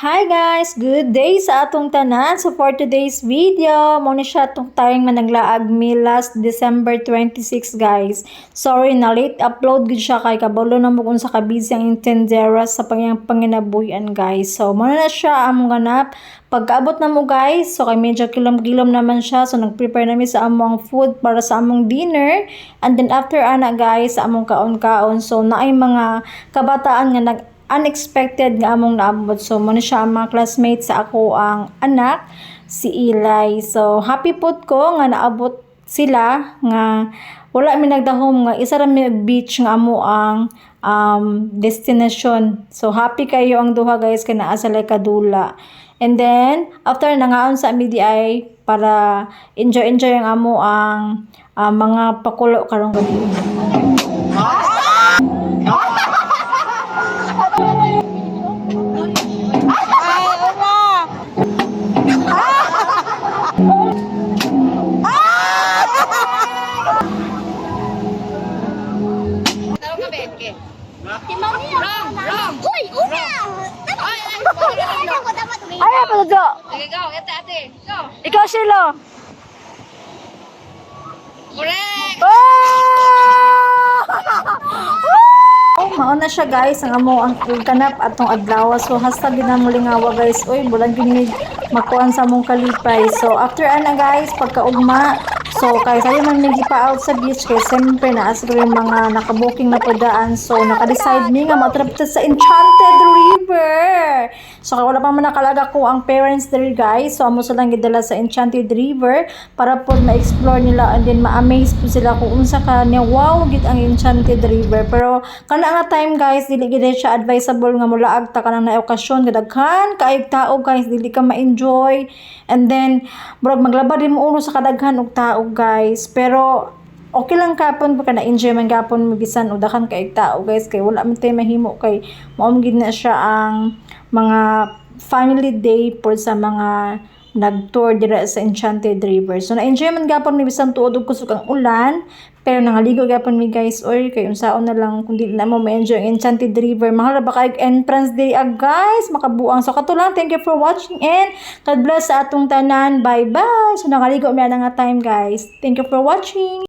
Hi guys! Good day sa atong tanan. So for today's video, muna siya itong tayong managlaag mi last December 26 guys. Sorry na late upload gud siya kay kabalo na mo kung sa kabisi ang intendera sa panginabuyan guys. So muna na siya among ganap. Pagkaabot na mo guys, so kay medyo kilom-kilom naman siya. So nag-prepare namin sa among food para sa among dinner. And then after ana guys, sa among kaon-kaon. So naay mga kabataan nga unexpected nga among naabot. So muna siya ang mga classmates sa ako ang anak, si Eli. So happy pud ko nga naabot sila nga wala mi nagdahom nga isa ra mi beach nga amo ang destination. So happy kayo ang duha guys kay naa sa kadula. And then after nangaon sa MDI para enjoy ang amo ang mga pakulo karong gabi. Ay, apa to? Okay, go. Ate. Go. Ikaw sila. Correct. Oh, mao na siya guys ang amo ang kanap atong adlaw. So hasta ginamulingawa guys. Oy, bulan ginig makuan sa mong kalipay. So after ana guys, pagkaugma, so kay sayo man may gipa out sa beach kay siyempre naa sa yung mga nakabuking na podaan. So naka-decide mi nga matrap sa Enchanted River. So kay wala pa man nakalaga ko ang parents there guys. So amo silang gidala sa Enchanted River para po ma-explore nila and then ma-amaze po sila kung unsa ka niya wow gid ang Enchanted River. Pero kana nga time guys, dili gid siya advisable nga mulaag ta kanang na okasyon kadaghan kaayog tao guys, dili ka ma-enjoy. And then murag maglaba din mo uno sa kadaghan og tao guys. Pero okay lang kapon pagka na-enjoy man kapon mo bisan o dakan kaayog tao guys kay wala man tay mahimo kay mao gid na siya ang mga family day for sa mga nag-tour dira sa Enchanted River. So na-enjoy man gapon mi bisan tuod og kusog ang ulan, pero nangaligo gapon mi guys or kay unsaon na lang kun dili na mo ma-enjoy ang Enchanted River. Mahal ba kay entrance day guys, makabuang. So kato lang, thank you for watching and God bless sa atong tanan. Bye bye. So nangaligo mi ana nga time guys. Thank you for watching.